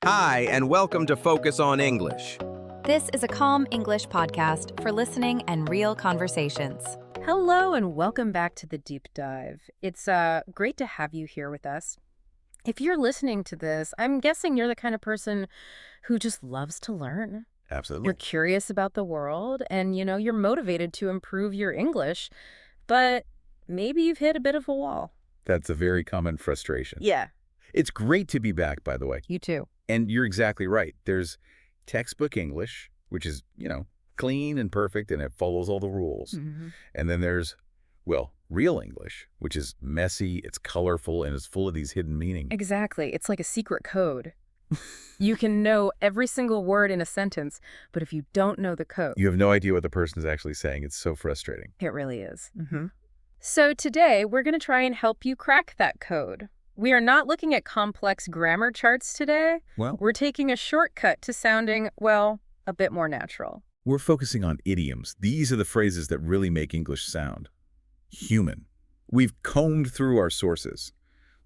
Hi, and welcome to Focus on English. This is a calm English podcast for listening and real conversations. Hello and welcome back to the deep dive. It's great to have you here with us. If you're listening to this, I'm guessing you're the kind of person who just loves to learn. Absolutely. You're curious about the world and, you're motivated to improve your English, but maybe you've hit a bit of a wall. That's a very common frustration. Yeah. It's great to be back, by the way. You too. And you're exactly right. There's textbook English, which is, clean and perfect, and it follows all the rules. Mm-hmm. And then there's, real English, which is messy, it's colorful, and it's full of these hidden meanings. Exactly. It's like a secret code. You can know every single word in a sentence, but if you don't know the code... You have no idea what the person is actually saying. It's so frustrating. It really is. Mm-hmm. So today, we're going to try and help you crack that code. We are not looking at complex grammar charts today. Well, We're taking a shortcut to sounding, a bit more natural. we're focusing on idioms. These are the phrases that really make English sound human. We've combed through our sources,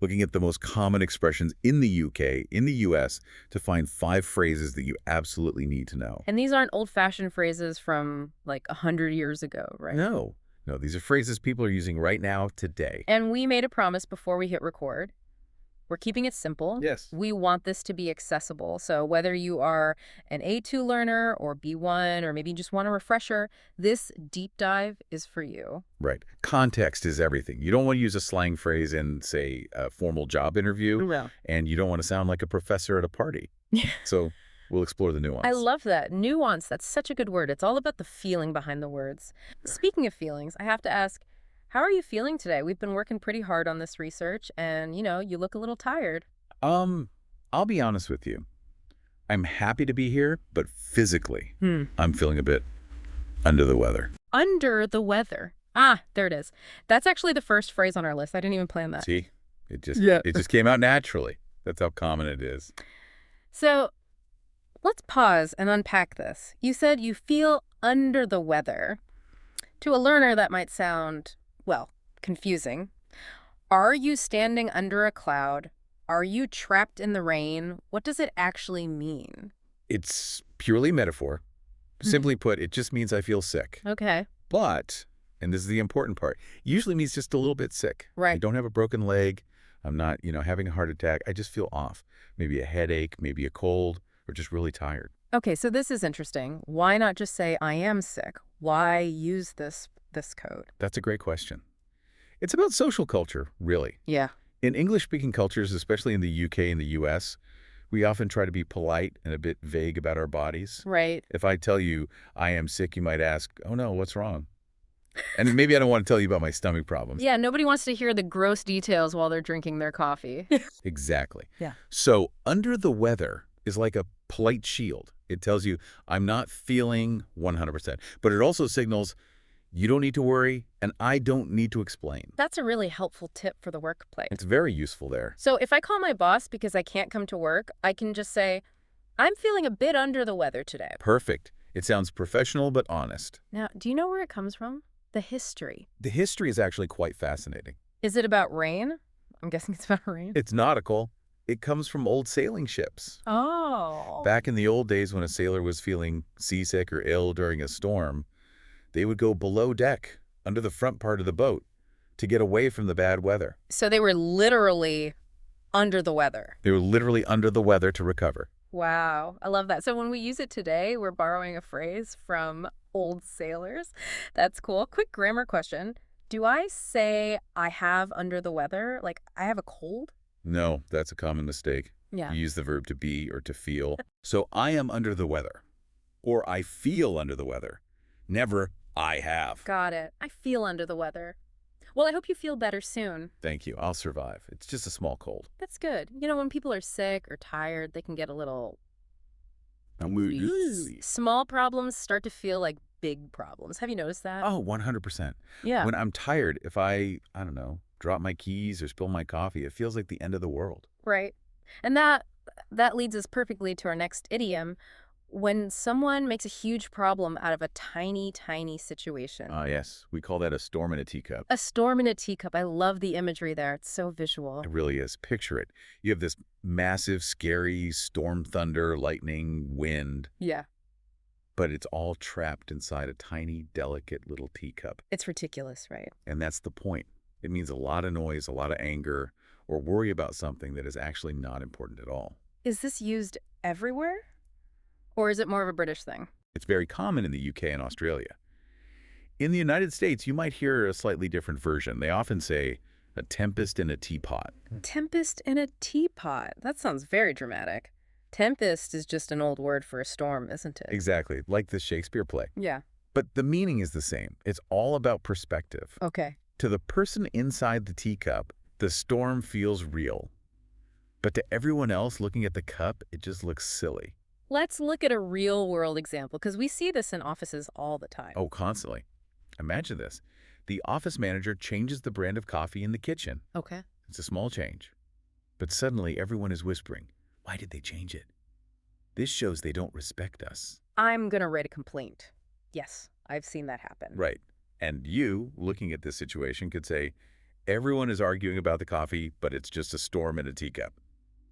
looking at the most common expressions in the UK, in the US, to find 5 phrases that you absolutely need to know. And these aren't old-fashioned phrases from, 100 years ago, right? No, these are phrases people are using right now, today. And we made a promise before we hit record. We're keeping it simple. Yes. We want this to be accessible. So whether you are an A2 learner or B1 or maybe you just want a refresher, this deep dive is for you. Right. Context is everything. You don't want to use a slang phrase in, say, a formal job interview, No. and you don't want to sound like a professor at a party. So we'll explore the nuance. I love that. Nuance, that's such a good word. It's all about the feeling behind the words. Speaking of feelings, I have to ask, how are you feeling today? We've been working pretty hard on this research, and, you look a little tired. I'll be honest with you. I'm happy to be here, but physically, I'm feeling a bit under the weather. Under the weather. Ah, there it is. That's actually the first phrase on our list. I didn't even plan that. See? It just came out naturally. That's how common it is. So let's pause and unpack this. You said you feel under the weather. To a learner, that might sound, confusing. Are you standing under a cloud? Are you trapped in the rain? What does it actually mean? It's purely metaphor. Simply put, it just means I feel sick. Okay. But, and this is the important part, usually means just a little bit sick. Right. I don't have a broken leg. I'm not, having a heart attack. I just feel off. Maybe a headache, maybe a cold, or just really tired. Okay, so this is interesting. Why not just say, I am sick? Why use this code? That's a great question. It's about social culture, really. Yeah. In English-speaking cultures, especially in the UK and the US, we often try to be polite and a bit vague about our bodies. Right. If I tell you I am sick, you might ask, oh no, what's wrong? And maybe I don't want to tell you about my stomach problems. Yeah, nobody wants to hear the gross details while they're drinking their coffee. Exactly. Yeah. So under the weather is like a polite shield. It tells you I'm not feeling 100%, but it also signals you don't need to worry and I don't need to explain. That's a really helpful tip for the workplace. It's very useful there. So if I call my boss because I can't come to work, I can just say, I'm feeling a bit under the weather today. Perfect. It sounds professional but honest. Now, do you know where it comes from? The history. The history is actually quite fascinating. Is it about rain? I'm guessing it's about rain. It's nautical. It comes from old sailing ships. Oh. Back in the old days when a sailor was feeling seasick or ill during a storm, they would go below deck, under the front part of the boat, to get away from the bad weather. So they were literally under the weather. They were literally under the weather to recover. Wow. I love that. So when we use it today, we're borrowing a phrase from old sailors. That's cool. Quick grammar question. Do I say I have under the weather? Like I have a cold? No, that's a common mistake. Yeah. You use the verb to be or to feel. So I am under the weather, or I feel under the weather. Never I have. Got it. I feel under the weather. Well, I hope you feel better soon. Thank you. I'll survive. It's just a small cold. That's good. When people are sick or tired, they can get a little... Small problems start to feel like big problems. Have you noticed that? Oh, 100%. Yeah. When I'm tired, if I don't know, drop my keys or spill my coffee, it feels like the end of the world. Right. And that leads us perfectly to our next idiom. when someone makes a huge problem out of a tiny, tiny situation. Yes, we call that a storm in a teacup. A storm in a teacup. I love the imagery there. It's so visual. It really is. Picture it. You have this massive, scary storm, thunder, lightning, wind, Yeah. but it's all trapped inside a tiny, delicate little teacup. It's ridiculous, right? And that's the point. It means a lot of noise, a lot of anger, or worry about something that is actually not important at all. Is this used everywhere? Or is it more of a British thing? It's very common in the UK and Australia. In the United States, you might hear a slightly different version. They often say, a tempest in a teapot. Tempest in a teapot. That sounds very dramatic. Tempest is just an old word for a storm, isn't it? Exactly, like the Shakespeare play. Yeah. But the meaning is the same. It's all about perspective. Okay. To the person inside the teacup, the storm feels real. But to everyone else looking at the cup, it just looks silly. Let's look at a real-world example, because we see this in offices all the time. Oh, constantly. Imagine this. The office manager changes the brand of coffee in the kitchen. Okay. It's a small change. But suddenly everyone is whispering, why did they change it? This shows they don't respect us. I'm going to write a complaint. Yes, I've seen that happen. Right. And you, looking at this situation, could say, everyone is arguing about the coffee, but it's just a storm in a teacup.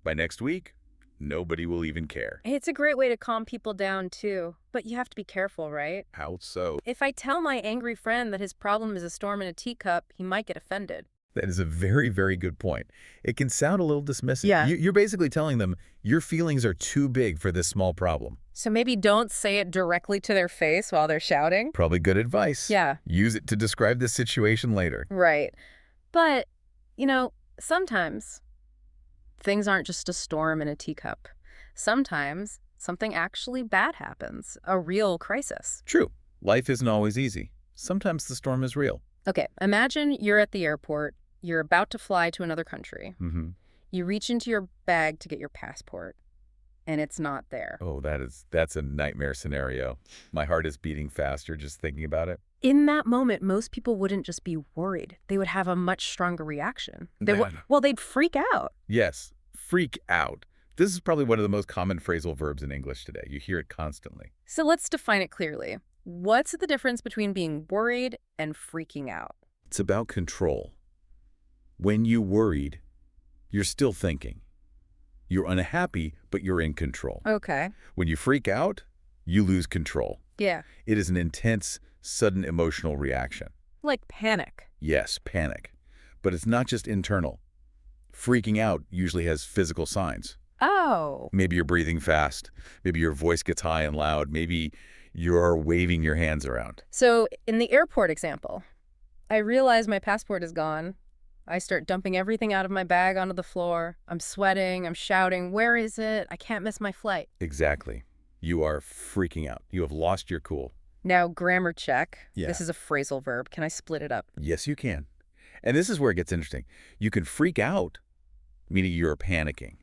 By next week, nobody will even care. It's a great way to calm people down, too. But you have to be careful, right? How so? If I tell my angry friend that his problem is a storm in a teacup, he might get offended. That is a very, very good point. It can sound a little dismissive. Yeah. You're basically telling them your feelings are too big for this small problem. So maybe don't say it directly to their face while they're shouting. Probably good advice. Yeah. Use it to describe the situation later. Right. But, sometimes things aren't just a storm in a teacup. Sometimes something actually bad happens, a real crisis. True. Life isn't always easy. Sometimes the storm is real. Okay, imagine you're at the airport. You're about to fly to another country. Mm-hmm. You reach into your bag to get your passport, and it's not there. Oh, that's a nightmare scenario. My heart is beating faster just thinking about it. In that moment, most people wouldn't just be worried. They would have a much stronger reaction. They'd freak out. Yes, freak out. This is probably one of the most common phrasal verbs in English today. You hear it constantly. So let's define it clearly. What's the difference between being worried and freaking out? It's about control. When you worried, you're still thinking. You're unhappy, but you're in control. Okay. When you freak out, you lose control. Yeah. It is an intense, sudden emotional reaction. Like panic. Yes, panic. But it's not just internal. Freaking out usually has physical signs. Oh. Maybe you're breathing fast. Maybe your voice gets high and loud. Maybe you're waving your hands around. So in the airport example, I realize my passport is gone. I start dumping everything out of my bag onto the floor. I'm sweating. I'm shouting, where is it? I can't miss my flight. Exactly. You are freaking out. You have lost your cool. Now, grammar check. Yeah. This is a phrasal verb. Can I split it up? Yes, you can. And this is where it gets interesting. You can freak out, meaning you're panicking.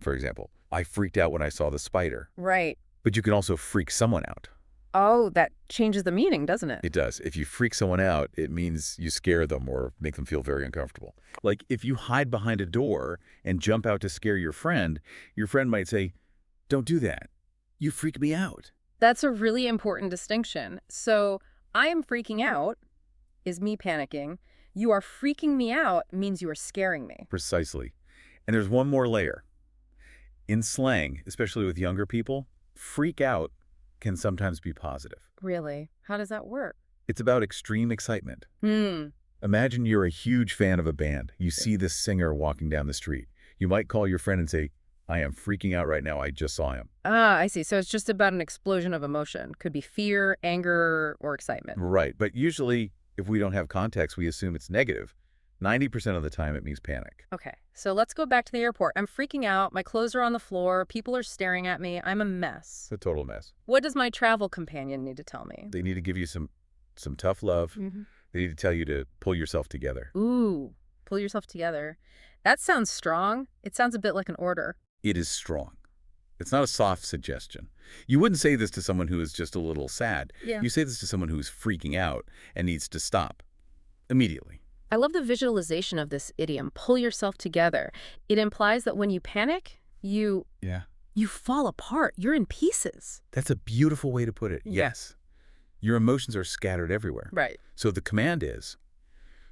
For example, I freaked out when I saw the spider. Right. But you can also freak someone out. Oh, that changes the meaning, doesn't it? It does. If you freak someone out, it means you scare them or make them feel very uncomfortable. Like if you hide behind a door and jump out to scare your friend might say, don't do that. You freak me out. That's a really important distinction. So I am freaking out is me panicking. You are freaking me out means you are scaring me. Precisely. And there's one more layer. In slang, especially with younger people, freak out can sometimes be positive. Really? How does that work? It's about extreme excitement. Imagine you're a huge fan of a band. You see this singer walking down the street. You might call your friend and say, I am freaking out right now. I just saw him. Ah, I see. So it's just about an explosion of emotion. Could be fear, anger, or excitement. Right. But usually, if we don't have context, we assume it's negative. 90% of the time, it means panic. Okay, so let's go back to the airport. I'm freaking out. My clothes are on the floor. People are staring at me. I'm a mess. It's a total mess. What does my travel companion need to tell me? They need to give you some tough love. They need to tell you to pull yourself together. Ooh, pull yourself together. That sounds strong. It sounds a bit like an order. It is strong. It's not a soft suggestion. You wouldn't say this to someone who is just a little sad. Yeah. You say this to someone who's freaking out and needs to stop immediately. I love the visualization of this idiom, pull yourself together. It implies that when you panic, you You fall apart. You're in pieces. That's a beautiful way to put it. Yeah. Yes. Your emotions are scattered everywhere. Right. So the command is,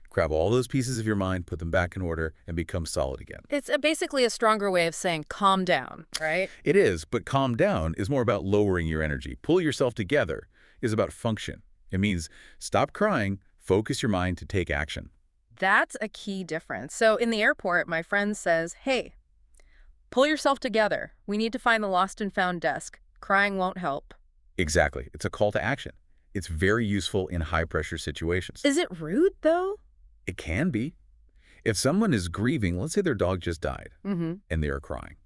grab all those pieces of your mind, put them back in order, and become solid again. It's basically a stronger way of saying calm down, right? It is, but calm down is more about lowering your energy. Pull yourself together is about function. It means stop crying, focus your mind to take action. That's a key difference. So in the airport, my friend says, hey, pull yourself together. We need to find the lost and found desk. Crying won't help. Exactly. It's a call to action. It's very useful in high-pressure situations. Is it rude, though? It can be. If someone is grieving, let's say their dog just died, Mm-hmm. and they are crying,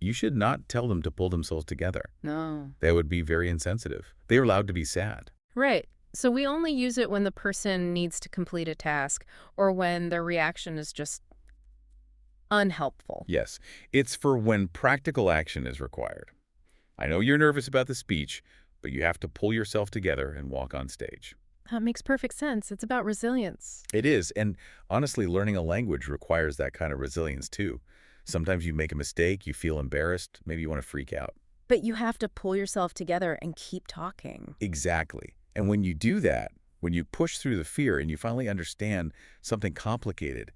you should not tell them to pull themselves together. No. That would be very insensitive. They are allowed to be sad. Right. So we only use it when the person needs to complete a task or when their reaction is just unhelpful. Yes, it's for when practical action is required. I know you're nervous about the speech, but you have to pull yourself together and walk on stage. That makes perfect sense. It's about resilience. It is, and honestly, learning a language requires that kind of resilience too. Sometimes you make a mistake, you feel embarrassed, maybe you want to freak out. But you have to pull yourself together and keep talking. Exactly. And when you do that, when you push through the fear and you finally understand something complicated,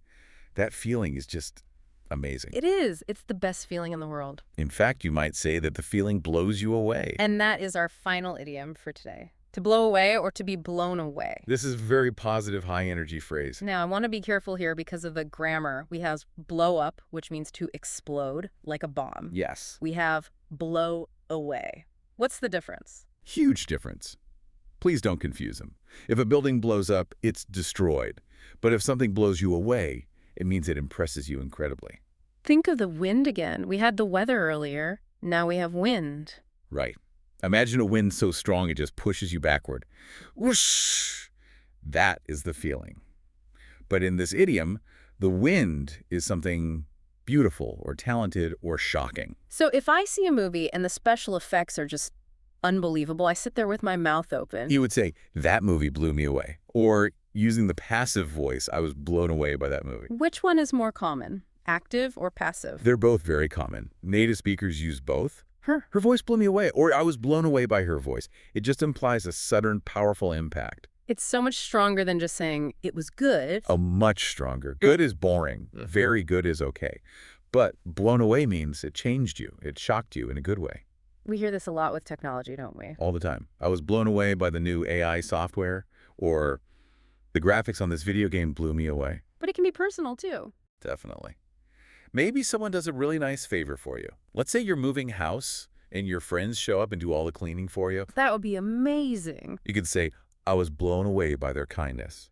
that feeling is just amazing. It is. It's the best feeling in the world. In fact, you might say that the feeling blows you away. And that is our final idiom for today. To blow away or to be blown away. This is a very positive, high-energy phrase. Now, I want to be careful here because of the grammar. We have blow up, which means to explode, like a bomb. Yes. We have blow away. What's the difference? Huge difference. Please don't confuse them. If a building blows up, it's destroyed. But if something blows you away, it means it impresses you incredibly. Think of the wind again. We had the weather earlier. Now we have wind. Right. Imagine a wind so strong it just pushes you backward. Whoosh! That is the feeling. But in this idiom, the wind is something beautiful or talented or shocking. So if I see a movie and the special effects are just unbelievable, I sit there with my mouth open. You would say, that movie blew me away. Or using the passive voice, I was blown away by that movie. Which one is more common, active or passive? They're both very common. Native speakers use both. Her voice blew me away, or I was blown away by her voice. It just implies a sudden, powerful impact. It's so much stronger than just saying it was good. A much stronger. Good is boring. Very good is okay. But blown away means it changed you. It shocked you in a good way. We hear this a lot with technology, don't we? All the time. I was blown away by the new AI software, or the graphics on this video game blew me away. But it can be personal, too. Definitely. Maybe someone does a really nice favor for you. Let's say you're moving house and your friends show up and do all the cleaning for you. That would be amazing. You could say, I was blown away by their kindness.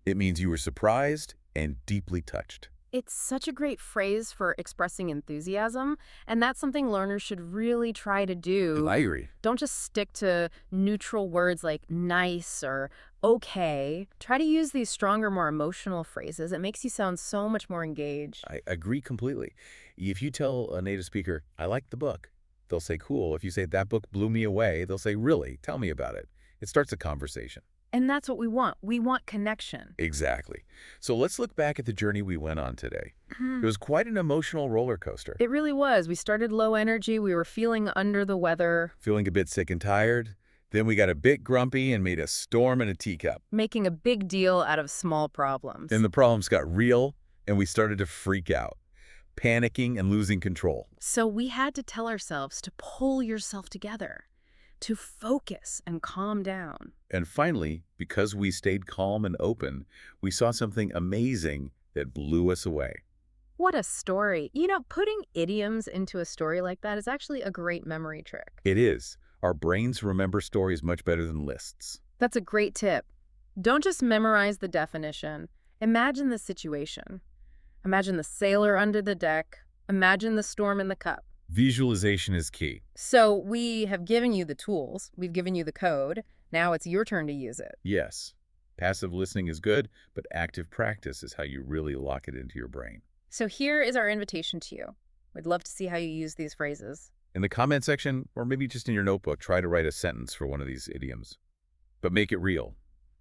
It means you were surprised and deeply touched. It's such a great phrase for expressing enthusiasm, and that's something learners should really try to do. I agree. Don't just stick to neutral words like nice or okay. Try to use these stronger, more emotional phrases. It makes you sound so much more engaged. I agree completely. If you tell a native speaker, I like the book, they'll say, cool. If you say, that book blew me away, they'll say, really? Tell me about it. It starts a conversation. And that's what we want. We want connection. Exactly. So let's look back at the journey we went on today. It was quite an emotional roller coaster. It really was. We started low energy. We were feeling under the weather. Feeling a bit sick and tired. Then we got a bit grumpy and made a storm in a teacup. Making a big deal out of small problems. Then the problems got real and we started to freak out, panicking and losing control. So we had to tell ourselves to pull yourself together, to focus and calm down. And finally, because we stayed calm and open, we saw something amazing that blew us away. What a story. You know, putting idioms into a story like that is actually a great memory trick. It is. Our brains remember stories much better than lists. That's a great tip. Don't just memorize the definition. Imagine the situation. Imagine the sailor under the deck. Imagine the storm in the cup. Visualization is key. So we have given you the tools. We've given you the code. Now it's your turn to use it. Yes. Passive listening is good, but active practice is how you really lock it into your brain. So here is our invitation to you. We'd love to see how you use these phrases. In the comment section, or maybe just in your notebook, try to write a sentence for one of these idioms. But make it real.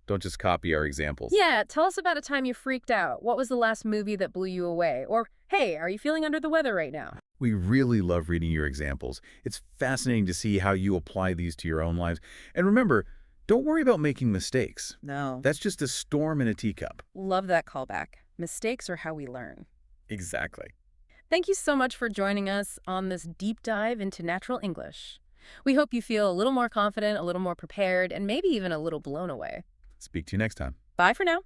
Don't just copy our examples. Yeah, tell us about a time you freaked out. What was the last movie that blew you away? Or, hey, are you feeling under the weather right now? We really love reading your examples. It's fascinating to see how you apply these to your own lives. And remember, don't worry about making mistakes. No. That's just a storm in a teacup. Love that callback. Mistakes are how we learn. Exactly. Thank you so much for joining us on this deep dive into natural English. We hope you feel a little more confident, a little more prepared, and maybe even a little blown away. Speak to you next time. Bye for now.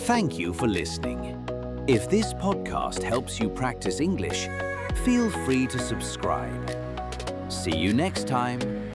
Thank you for listening. If this podcast helps you practice English, feel free to subscribe. See you next time.